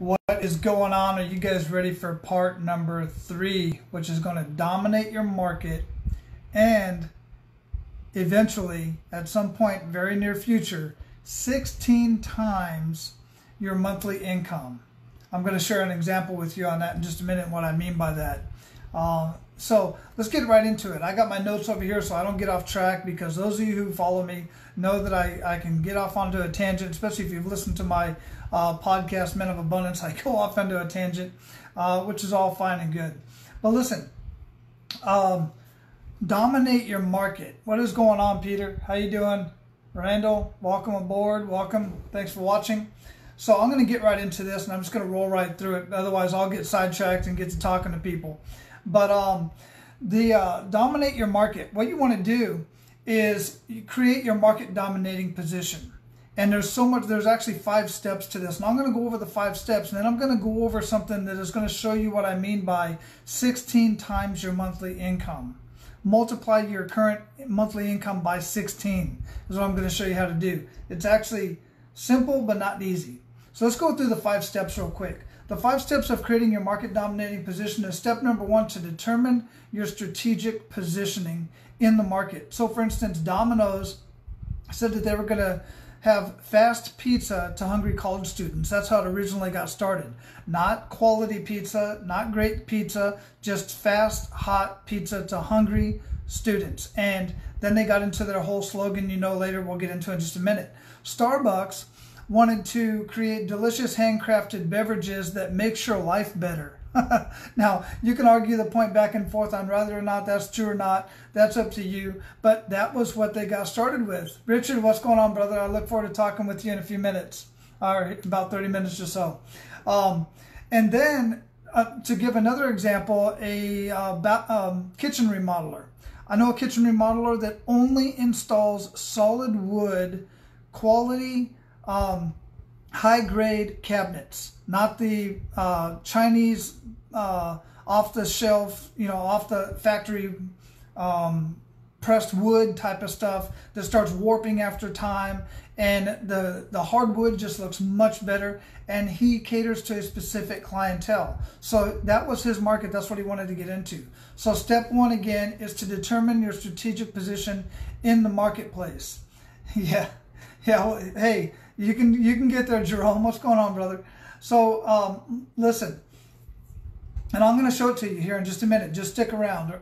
What is going on? Are you guys ready for part number 3, which is going to dominate your market and eventually, at some point very near future, 16 times your monthly income? I'm going to share an example with you on that in just a minute, what I mean by that. So let's get right into it. I got my notes over here so I don't get off track, because those of you who follow me know that I can get off onto a tangent, especially if you've listened to my podcast, Men of Abundance. I go off into a tangent, which is all fine and good. But listen, dominate your market. What is going on, Peter? How you doing? Randall, welcome aboard. Welcome. Thanks for watching. So I'm going to get right into this, and I'm just going to roll right through it. Otherwise, I'll get sidetracked and get to talking to people. But dominate your market. What you want to do is you create your market dominating position. And there's actually 5 steps to this. And I'm going to go over the 5 steps, and then I'm going to go over something that is going to show you what I mean by 16 times your monthly income. Multiply your current monthly income by 16 is what I'm going to show you how to do. It's actually simple, but not easy. So let's go through the 5 steps real quick. The 5 steps of creating your market dominating position is step number 1, to determine your strategic positioning in the market. So for instance, Domino's said that they were going to have fast pizza to hungry college students. That's how it originally got started. Not quality pizza, not great pizza, just fast, hot pizza to hungry students. And then they got into their whole slogan, you know, later we'll get into in just a minute. Starbucks wanted to create delicious handcrafted beverages that makes your life better. Now, you can argue the point back and forth on whether or not that's true or not. That's up to you. But that was what they got started with. Richard, what's going on, brother? I look forward to talking with you in a few minutes, or about 30 minutes or so. And then, to give another example, a kitchen remodeler. I know a kitchen remodeler that only installs solid wood, quality, high-grade cabinets, not the Chinese off the shelf, off the factory pressed wood type of stuff that starts warping after time, and the hardwood just looks much better, and he caters to a specific clientele. So that was his market. That's what he wanted to get into. So step 1 again is to determine your strategic position in the marketplace. Yeah, well, hey, you can get there, Jerome. What's going on, brother? So listen, and I'm going to show it to you here in just a minute. Just stick around.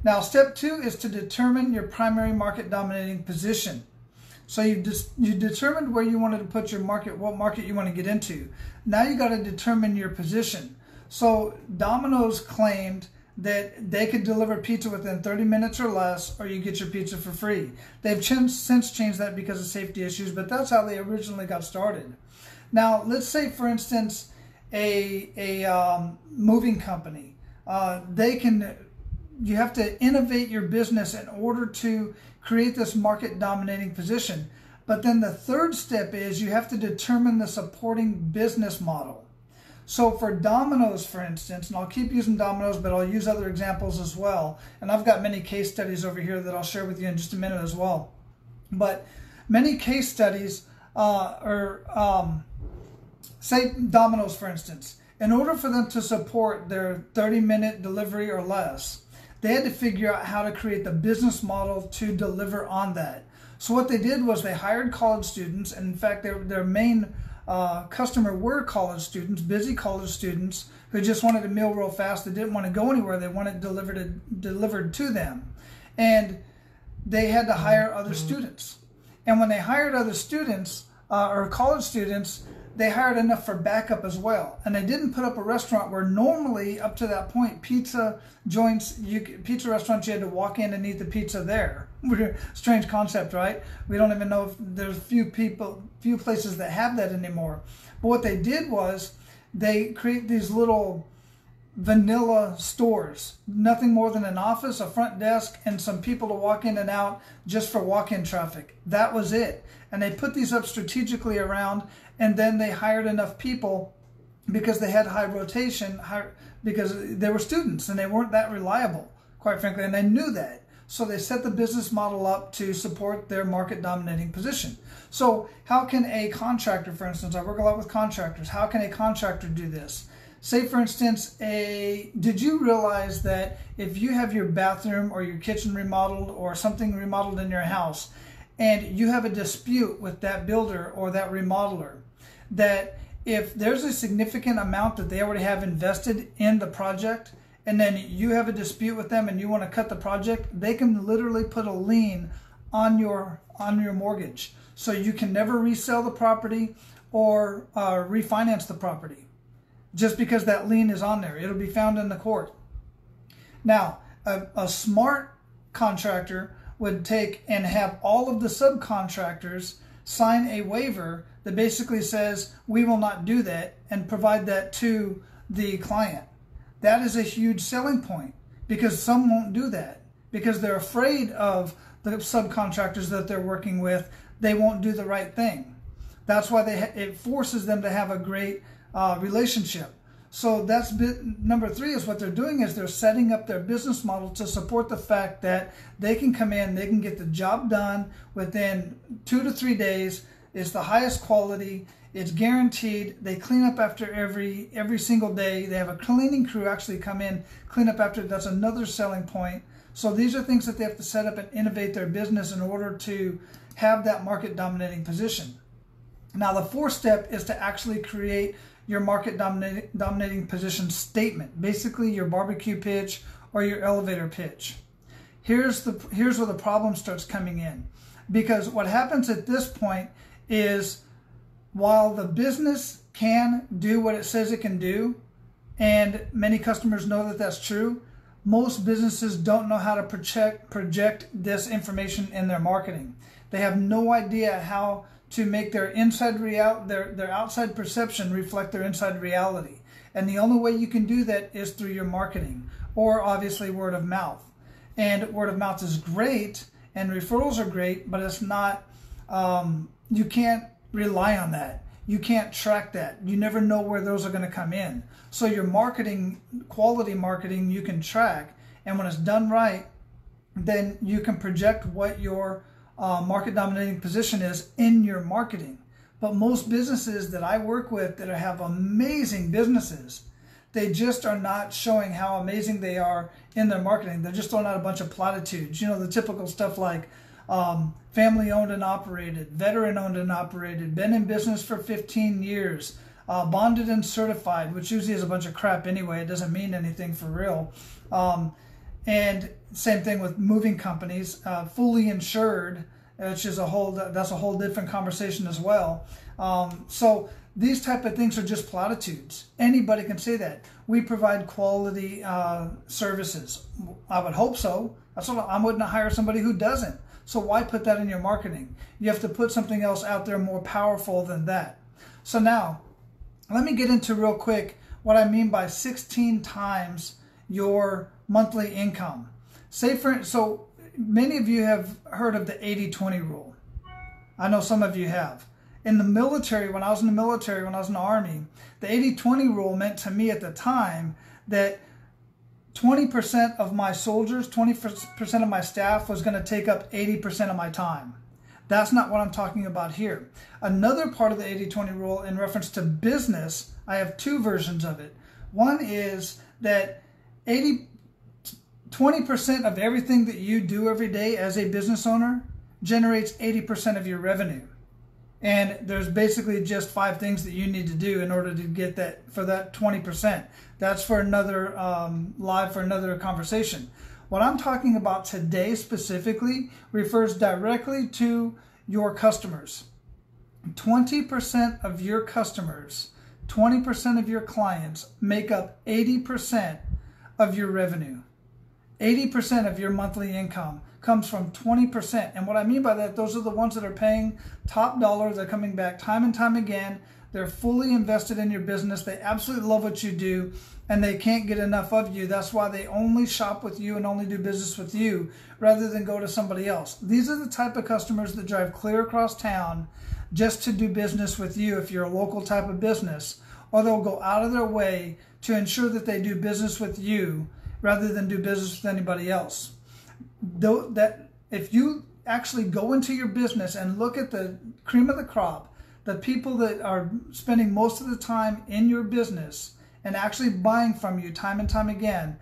Now, step 2 is to determine your primary market dominating position. So you determined where you wanted to put your market, what market you want to get into. Now you got to determine your position. So Domino's claimed that they could deliver pizza within 30 minutes or less, or you get your pizza for free. They've since changed that because of safety issues, but that's how they originally got started. Now, let's say, for instance, a moving company. You have to innovate your business in order to create this market dominating position. But then the 3rd step is you have to determine the supporting business model. So for Domino's, for instance, and I'll keep using Domino's, but I'll use other examples as well. And I've got many case studies over here that I'll share with you in just a minute as well. But many case studies say Domino's, for instance, in order for them to support their 30-minute delivery or less, they had to figure out how to create the business model to deliver on that. So what they did was they hired college students, and in fact, their main customer were college students, busy college students who just wanted a meal real fast. They didn't want to go anywhere. They wanted delivered to them. And they had to hire other students. And when they hired other students or college students, they hired enough for backup as well. And they didn't put up a restaurant where normally, up to that point, pizza restaurants, you had to walk in and eat the pizza there. Strange concept, right? We don't even know if there's few places that have that anymore. But what they did was they create these little vanilla stores, nothing more than an office, a front desk, and some people to walk in and out just for walk-in traffic. That was it. And they put these up strategically around, and then they hired enough people because they had high rotation, because they were students and they weren't that reliable, quite frankly, and they knew that. So they set the business model up to support their market dominating position. So how can a contractor, for instance, I work a lot with contractors, how can a contractor do this? Say, for instance, did you realize that if you have your bathroom or your kitchen remodeled or something remodeled in your house, and you have a dispute with that builder or that remodeler, that if there's a significant amount that they already have invested in the project, and then you have a dispute with them and you want to cut the project, they can literally put a lien on your mortgage. So you can never resell the property or refinance the property, just because that lien is on there. It'll be found in the court. Now, a smart contractor would take and have all of the subcontractors sign a waiver that basically says, we will not do that, and provide that to the client. That is a huge selling point, because some won't do that because they're afraid of the subcontractors that they're working with. They won't do the right thing. That's why it forces them to have a great relationship. So that's number 3, is what they're doing is they're setting up their business model to support the fact that they can come in, they can get the job done within 2 to 3 days. It's the highest quality. It's guaranteed. They clean up after every single day. They have a cleaning crew actually come in, clean up after. That's another selling point. So these are things that they have to set up and innovate their business in order to have that market dominating position. Now, the 4th step is to actually create your market dominating position statement, basically your barbecue pitch or your elevator pitch. Here's where the problem starts coming in, because what happens at this point is, while the business can do what it says it can do, and many customers know that that's true, most businesses don't know how to project this information in their marketing. They have no idea how to make their their outside perception reflect their inside reality. And the only way you can do that is through your marketing, or obviously word of mouth. And word of mouth is great, and referrals are great, but it's not, you can't rely on that. You can't track that. You never know where those are going to come in. So your marketing, quality marketing, you can track. And when it's done right, then you can project what your market dominating position is in your marketing. But most businesses that I work with that have amazing businesses, they just are not showing how amazing they are in their marketing. They're just throwing out a bunch of platitudes. You know, the typical stuff like family owned and operated, veteran owned and operated, been in business for 15 years, bonded and certified, which usually is a bunch of crap anyway. It doesn't mean anything for real. And same thing with moving companies, fully insured, which is that's a whole different conversation as well. So these type of things are just platitudes. Anybody can say that. We provide quality services. I would hope so. I wouldn't hire somebody who doesn't. So why put that in your marketing? You have to put something else out there more powerful than that. So now, let me get into real quick what I mean by 16 times your monthly income. So many of you have heard of the 80-20 rule. I know some of you have. In the military, when I was in the Army, the 80-20 rule meant to me at the time that 20% of my soldiers, 20% of my staff was going to take up 80% of my time. That's not what I'm talking about here. Another part of the 80-20 rule in reference to business, I have 2 versions of it. One is that 20% of everything that you do every day as a business owner generates 80% of your revenue. And there's basically just 5 things that you need to do in order to get that, for that 20%. That's for another for another conversation. What I'm talking about today specifically refers directly to your customers. 20% of your customers, 20% of your clients make up 80% of your revenue. 80% of your monthly income comes from 20%. And what I mean by that, those are the ones that are paying top dollar. They're coming back time and time again. They're fully invested in your business. They absolutely love what you do, and they can't get enough of you. That's why they only shop with you and only do business with you rather than go to somebody else. These are the type of customers that drive clear across town just to do business with you if you're a local type of business, or they'll go out of their way to ensure that they do business with you rather than do business with anybody else. though, that if you actually go into your business and look at the cream of the crop, the people that are spending most of the time in your business and actually buying from you time and time again,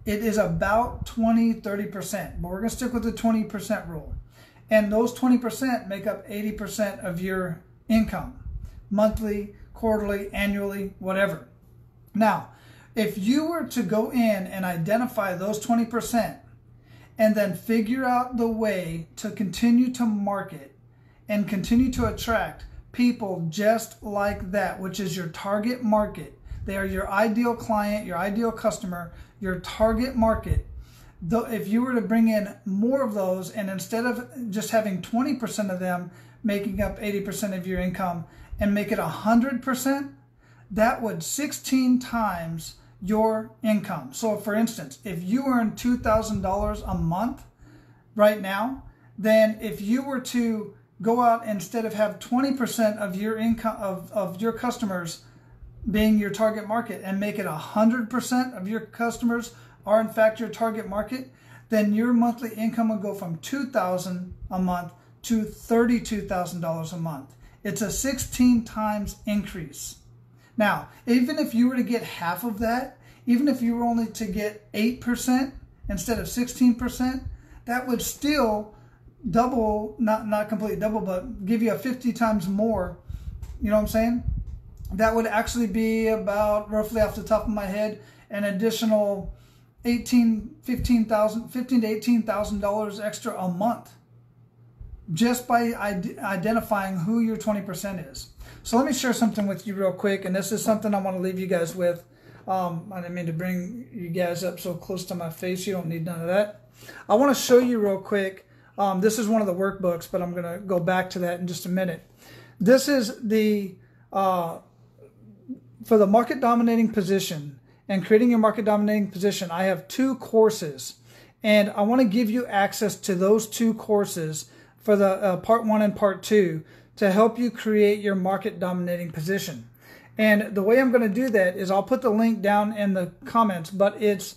it is about 20-30%, but we're going to stick with the 20% rule. And those 20% make up 80% of your income, monthly, quarterly, annually, whatever. Now, if you were to go in and identify those 20% and then figure out the way to continue to market and continue to attract people just like that, which is your target market, they are your ideal client, your ideal customer, your target market. If you were to bring in more of those, and instead of just having 20% of them making up 80% of your income and make it 100%, that would 16 times your income. So for instance, if you earn $2,000 a month right now, then if you were to go out, instead of have 20% of your income of your customers being your target market, and make it 100% of your customers are in fact your target market, then your monthly income will go from $2,000 a month to $32,000 a month. It's a 16 times increase. Now, even if you were to get half of that, even if you were only to get 8% instead of 16%, that would still double, not completely double, but give you a 50 times more. You know what I'm saying? That would actually be about, roughly off the top of my head, an additional $15,000 to $18,000 extra a month, just by identifying who your 20% is. So let me share something with you real quick, and this is something I want to leave you guys with. I didn't mean to bring you guys up so close to my face. You don't need none of that. I want to show you real quick. This is one of the workbooks, but I'm going to go back to that in just a minute. This is the for the market dominating position and creating your market dominating position. I have 2 courses, and I want to give you access to those 2 courses for the part 1 and part 2 to help you create your market dominating position. And the way I'm going to do that is I'll put the link down in the comments, but it's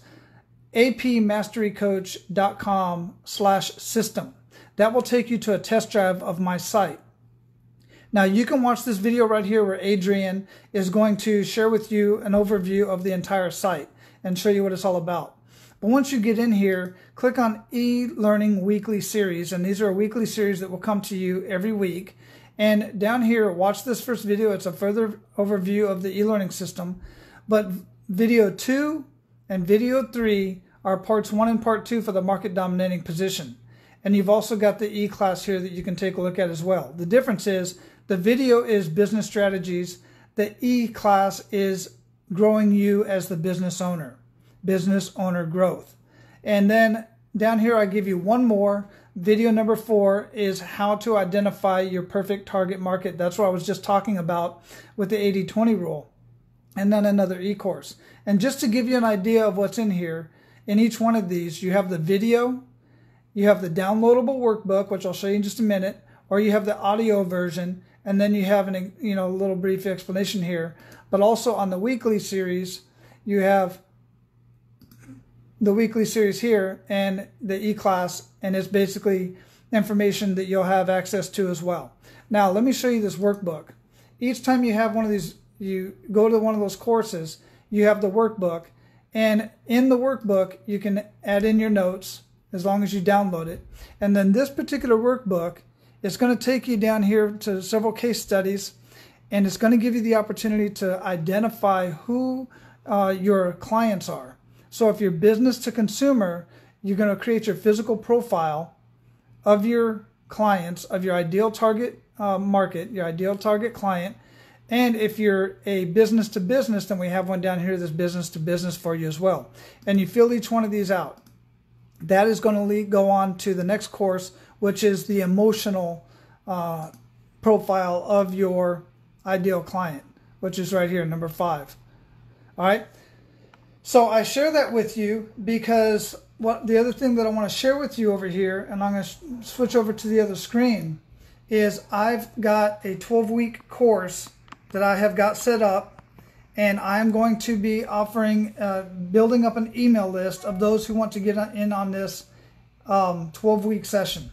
apmasterycoach.com/system. That will take you to a test drive of my site. Now you can watch this video right here where Adrian is going to share with you an overview of the entire site and show you what it's all about. But once you get in here, click on e-learning weekly series, and these are a weekly series that will come to you every week. And down here, watch this first video. It's a further overview of the e-learning system. But video 2 and video 3 are parts 1 and part 2 for the market dominating position. And you've also got the e-class here that you can take a look at as well. The difference is the video is business strategies. The e-class is growing you as the business owner growth. And then down here, I give you one more. Video number 4 is how to identify your perfect target market. That's what I was just talking about with the 80-20 rule. And then another e-course. And just to give you an idea of what's in here, in each one of these, you have the video, you have the downloadable workbook, which I'll show you in just a minute, or you have the audio version, and then you have a little brief explanation here. But also on the weekly series, you have the weekly series here and the e-class, and it's basically information that you'll have access to as well. Now, let me show you this workbook. Each time you have one of these, you go to one of those courses, you have the workbook, and in the workbook, you can add in your notes as long as you download it. And then this particular workbook is going to take you down here to several case studies, and it's going to give you the opportunity to identify who your clients are. So if you're business to consumer, you're going to create your physical profile of your clients, of your ideal target market, your ideal target client. And if you're a business to business, then we have one down here that's business to business for you as well. And you fill each one of these out. That is going to go on to the next course, which is the emotional profile of your ideal client, which is right here, number 5. All right. So I share that with you because the other thing that I want to share with you over here, and I'm going to switch over to the other screen, is I've got a 12-week course that I have got set up, and I'm going to be offering, building up an email list of those who want to get in on this 12-week session.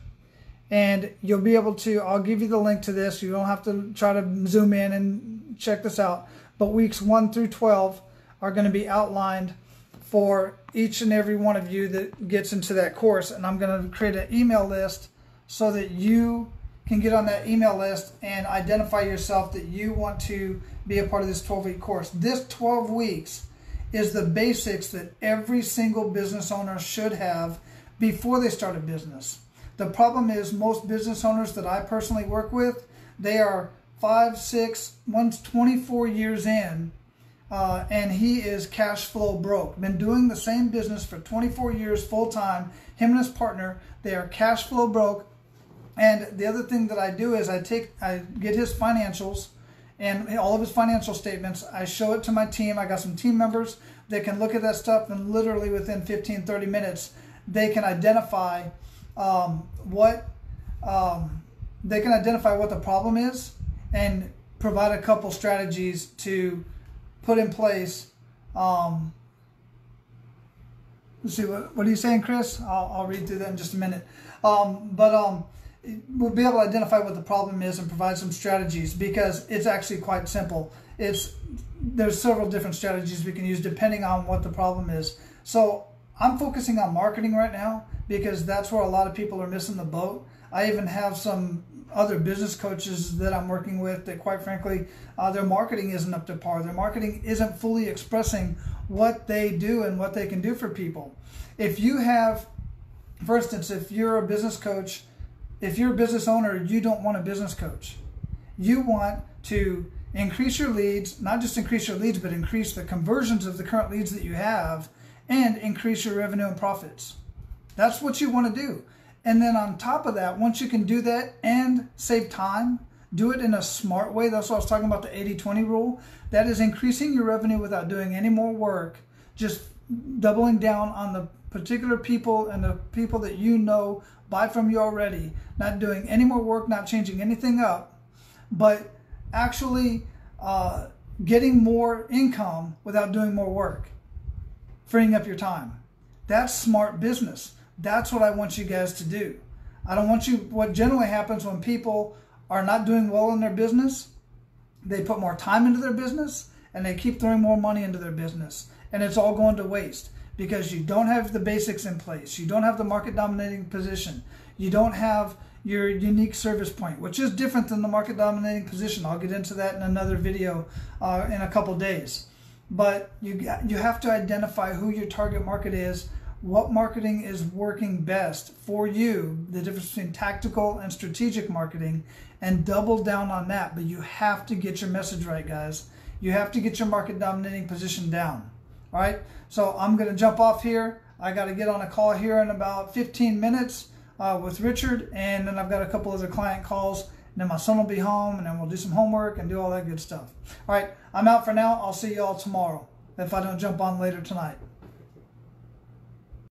And you'll be able to, I'll give you the link to this. You don't have to try to zoom in and check this out. But weeks 1 through 12 are going to be outlined for each and every one of you that gets into that course. And I'm going to create an email list so that you can get on that email list and identify yourself that you want to be a part of this 12-week course. This 12 weeks is the basics that every single business owner should have before they start a business. The problem is most business owners that I personally work with, they are 5, 6, one's 24 years in, and he is cash flow broke. Been doing the same business for 24 years full time. Him and his partner, they are cash flow broke. And the other thing that I do is I get his financials and all of his financial statements. I show it to my team. I got some team members that can look at that stuff, and literally within 15, 30 minutes, they can identify what the problem is and provide a couple strategies to put in place. Let's see, what are you saying, Chris? I'll read through that in just a minute. We'll be able to identify what the problem is and provide some strategies, because it's actually quite simple. There's several different strategies we can use depending on what the problem is. So I'm focusing on marketing right now because that's where a lot of people are missing the boat. I even have some other business coaches that I'm working with that, quite frankly, their marketing isn't up to par. Their marketing isn't fully expressing what they do and what they can do for people. If you have, for instance, if you're a business coach, if you're a business owner, you don't want a business coach. You want to increase your leads, not just increase your leads, but increase the conversions of the current leads that you have and increase your revenue and profits. That's what you want to do. And then on top of that, once you can do that and save time, do it in a smart way. That's what I was talking about, the 80-20 rule. That is increasing your revenue without doing any more work, just doubling down on the particular people and the people that you know buy from you already, not doing any more work, not changing anything up, but actually getting more income without doing more work, freeing up your time. That's smart business. That's what I want you guys to do. I don't want you, what generally happens when people are not doing well in their business, they put more time into their business and they keep throwing more money into their business, and it's all going to waste because you don't have the basics in place. You don't have the market dominating position. You don't have your unique service point, which is different than the market dominating position. I'll get into that in another video in a couple days. But you have to identify who your target market is, what marketing is working best for you, the difference between tactical and strategic marketing, and double down on that. But you have to get your message right, guys. You have to get your market dominating position down. All right, so I'm going to jump off here. I got to get on a call here in about 15 minutes with Richard, and then I've got a couple other client calls, and then my son will be home, and then we'll do some homework and do all that good stuff. All right, I'm out for now. I'll see you all tomorrow if I don't jump on later tonight.